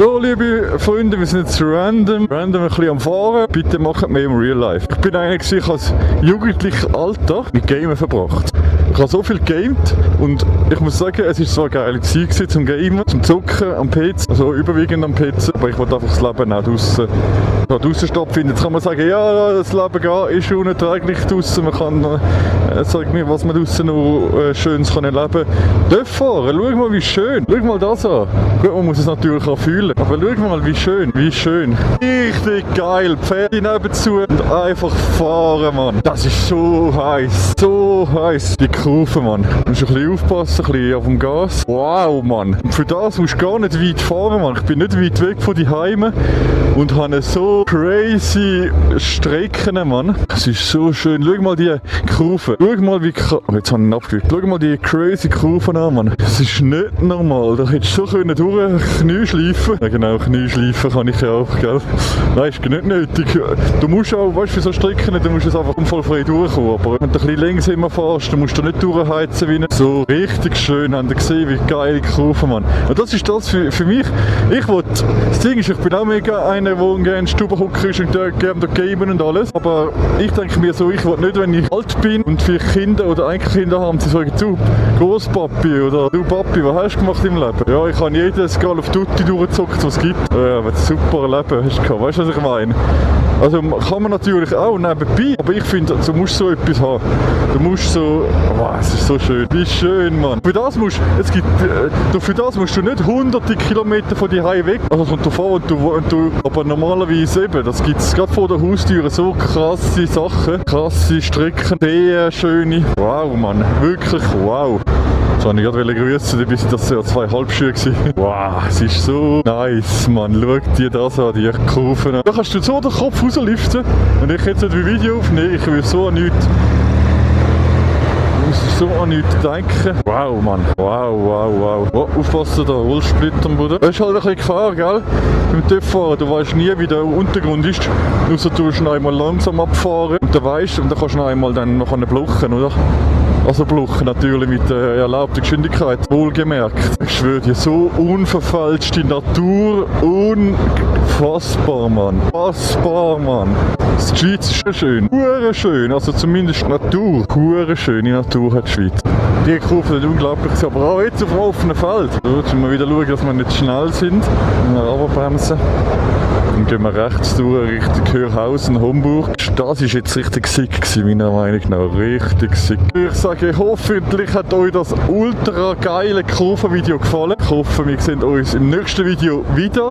So, liebe Freunde, wir sind jetzt random ein bisschen am Fahren. Bitte macht mehr im Real Life. Ich bin eigentlich, ich als jugendlicher Alter mit Gamen verbracht. Ich habe so viel gegamed und ich muss sagen, es war so eine geile Zeit zum Gamen, zum Zocken am PC, also überwiegend am PC. Aber ich wollte einfach das Leben auch draussen stattfinden. Jetzt kann man sagen, ja, das Leben ist unerträglich draussen. Man kann, sag mir, was man draussen noch Schönes kann erleben kann. Dort fahren, schau mal wie schön. Schau mal das an. Gut, man muss es natürlich auch fühlen. Aber schau mal wie schön, wie schön. Richtig geil. Pferde nebenzu und einfach fahren, Mann. Das ist so heiß. So heiß. Die Kurve, Mann. Du musst ein bisschen aufpassen, ein bisschen auf dem Gas. Wow, Mann. Und für das musst du gar nicht weit fahren, Mann. Ich bin nicht weit weg von die Heime und habe so crazy Strecken, Mann. Es ist so schön. Schau mal die Kurve. Schau mal wie... Oh, jetzt habe ich ihn abgewürgt. Schau mal die crazy Kurven an, Mann. Das ist nicht normal. Da hättest du so Knie schleifen. Ja genau, Knie schleifen kann ich ja auch, gell? Nein, ist nicht nötig. Du musst auch, weißt du, für so Strecken, du musst es einfach unfallfrei durchkommen. Aber wenn du ein bisschen langsamer fährst, dann musst du nicht durchheizen wie so richtig schön. Habt ihr gesehen, wie geile Kurven, Mann. Und das ist das für mich. Das Ding ist, ich bin auch mega einer, der gerne in Stubenhocker ist und gerne gamen und alles. Aber ich denke mir so, ich will nicht, wenn ich alt bin und vielleicht Kinder oder Enkelkinder haben, sie sagen, du Großpapi oder du Papi, was hast du gemacht im Leben? Ja, ich habe jedes Call of Duty durchgezockt, was es gibt. Ja, ein super Leben hast du gehabt. Weißt du, was ich meine? Also kann man natürlich auch nebenbei, aber ich finde, du musst so etwas haben. Du musst so, wow, es ist so schön. Wie schön, Mann. Für das musst du nicht hunderte Kilometer von die Hause weg. Also kommt davon, aber normalerweise eben, das gibt es gerade vor der Haustür, so krasse Sachen, krasse Strecken, sehr schöne. Wow, Mann, wirklich wow. Jetzt wollte ich gerade grüßen, dabei sind das ja 2 Halbschuhe gewesen. Wow, es ist so nice, Mann. Schau dir das an, die Kurven. Da kannst du so den Kopf rauslüften. Und ich jetzt nicht wie Video aufnehmen, ich will so an nichts. Denken. Wow, Mann. Wow. Oh, aufpassen da, Holzsplittern, Bruder. Das ist halt ein bisschen Gefahr, gell? Beim Töpffahren, du weißt nie, wie der Untergrund ist. Außer du musst noch einmal langsam abfahren. Und dann weißt du, und dann kannst du noch einmal dann noch blocken, oder? Also blocken natürlich mit der erlaubten Geschwindigkeit, wohlgemerkt. Ich schwöre dir, so unverfälschte Natur, unfassbar, Mann. Fassbar, Mann. Die Schweiz ist schön, hure schön, also zumindest Natur, hure schöne Natur hat die Schweiz. Die Kurve sind unglaublich, aber auch jetzt auf dem offenen Feld. So, jetzt müssen wir wieder schauen, dass wir nicht schnell sind. Wir runterbremsen. Dann gehen wir rechts durch Richtung Hörhausen, Homburg. Das war jetzt richtig sick gewesen, meiner Meinung nach. Richtig sick. Ich sage, hoffentlich hat euch das ultra geile Kurvenvideo gefallen. Ich hoffe, wir sehen uns im nächsten Video wieder.